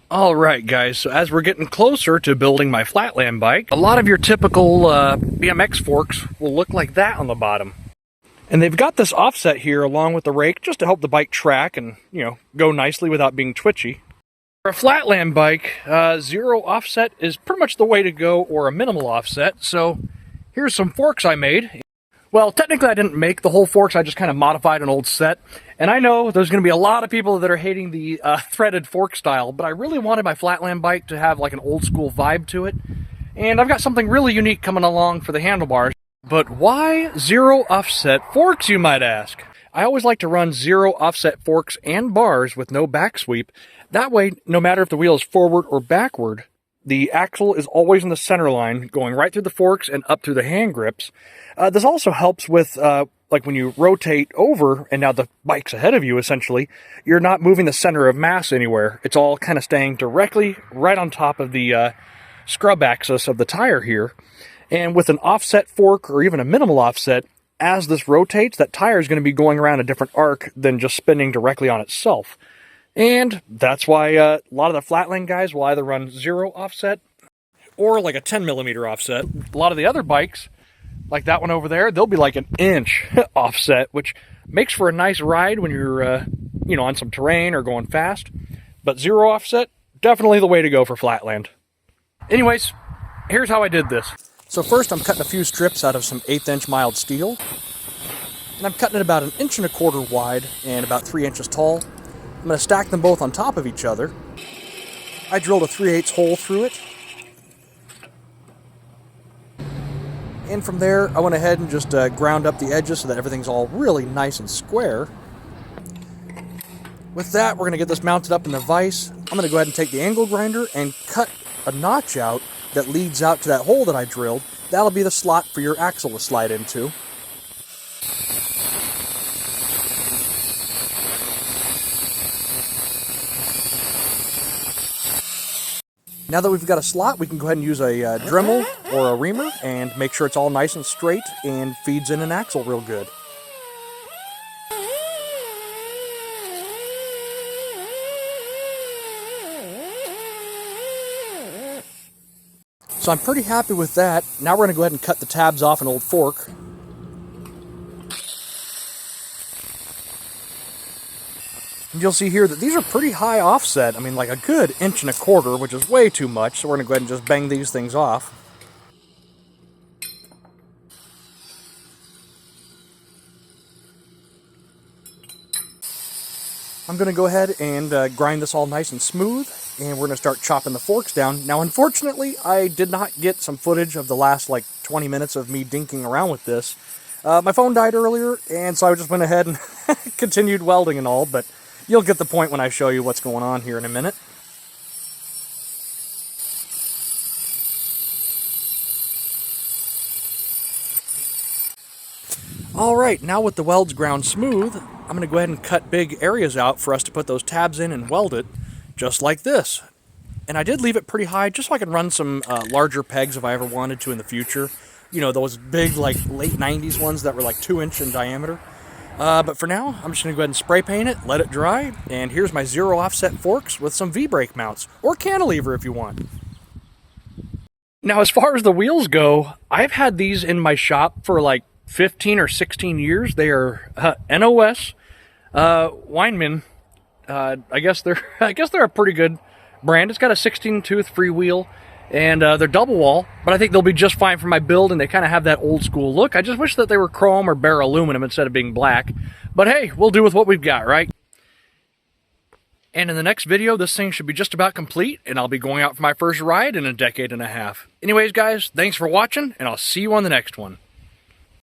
Alright guys, so as we're getting closer to building my Flatland bike, a lot of your typical BMX forks will look like that on the bottom. And they've got this offset here along with the rake just to help the bike track and, go nicely without being twitchy. For a Flatland bike, zero offset is pretty much the way to go, or a minimal offset, so here's some forks I made. Well, technically I didn't make the whole forks, I just kind of modified an old set. And I know there's going to be a lot of people that are hating the threaded fork style, but I really wanted my Flatland bike to have like an old school vibe to it. And I've got something really unique coming along for the handlebars. But why zero offset forks, you might ask? I always like to run zero offset forks and bars with no back sweep. That way, no matter if the wheel is forward or backward, the axle is always in the center line, going right through the forks and up through the hand grips. This also helps with, like when you rotate over, and now the bike's ahead of you, essentially, you're not moving the center of mass anywhere. It's all kind of staying directly right on top of the scrub axis of the tire here. And with an offset fork, or even a minimal offset, as this rotates, that tire is going to be going around a different arc than just spinning directly on itself. And that's why a lot of the Flatland guys will either run zero offset or like a 10mm offset. A lot of the other bikes, like that one over there, they'll be like an inch offset, which makes for a nice ride when you're, on some terrain or going fast. But zero offset, definitely the way to go for Flatland. Anyways, here's how I did this. So first I'm cutting a few strips out of some 1/8" mild steel. And I'm cutting it about 1.25 inches wide and about 3 inches tall. I'm going to stack them both on top of each other. I drilled a 3/8 hole through it. And from there, I went ahead and just ground up the edges so that everything's all really nice and square. With that, we're going to get this mounted up in the vise. I'm going to go ahead and take the angle grinder and cut a notch out that leads out to that hole that I drilled. That'll be the slot for your axle to slide into. Now that we've got a slot, we can go ahead and use a Dremel or a reamer and make sure it's all nice and straight and feeds in an axle real good. So I'm pretty happy with that. Now we're going to go ahead and cut the tabs off an old fork. And you'll see here that these are pretty high offset. I mean, like a good 1.25 inches, which is way too much. So we're going to go ahead and just bang these things off. I'm going to go ahead and grind this all nice and smooth. And we're going to start chopping the forks down. Now, unfortunately, I did not get some footage of the last, 20 minutes of me dinking around with this. My phone died earlier, and so I just went ahead and continued welding and all, but you'll get the point when I show you what's going on here in a minute. Alright, now with the welds ground smooth, I'm going to go ahead and cut big areas out for us to put those tabs in and weld it, just like this. And I did leave it pretty high, just so I can run some larger pegs if I ever wanted to in the future. You know, those big, late 90s ones that were 2 inch in diameter. But for now, I'm just going to go ahead and spray paint it, let it dry, and here's my zero offset forks with some V-brake mounts, or cantilever if you want. Now, as far as the wheels go, I've had these in my shop for 15 or 16 years. They are NOS Weinmann. I guess they're a pretty good brand. It's got a 16-tooth freewheel, and they're double wall, but I think they'll be just fine for my build, and they kind of have that old school look. I just wish that they were chrome or bare aluminum instead of being black, but hey, we'll do with what we've got, right? And in the next video, this thing should be just about complete, and I'll be going out for my first ride in a decade and a half. Anyways, guys, thanks for watching, and I'll see you on the next one.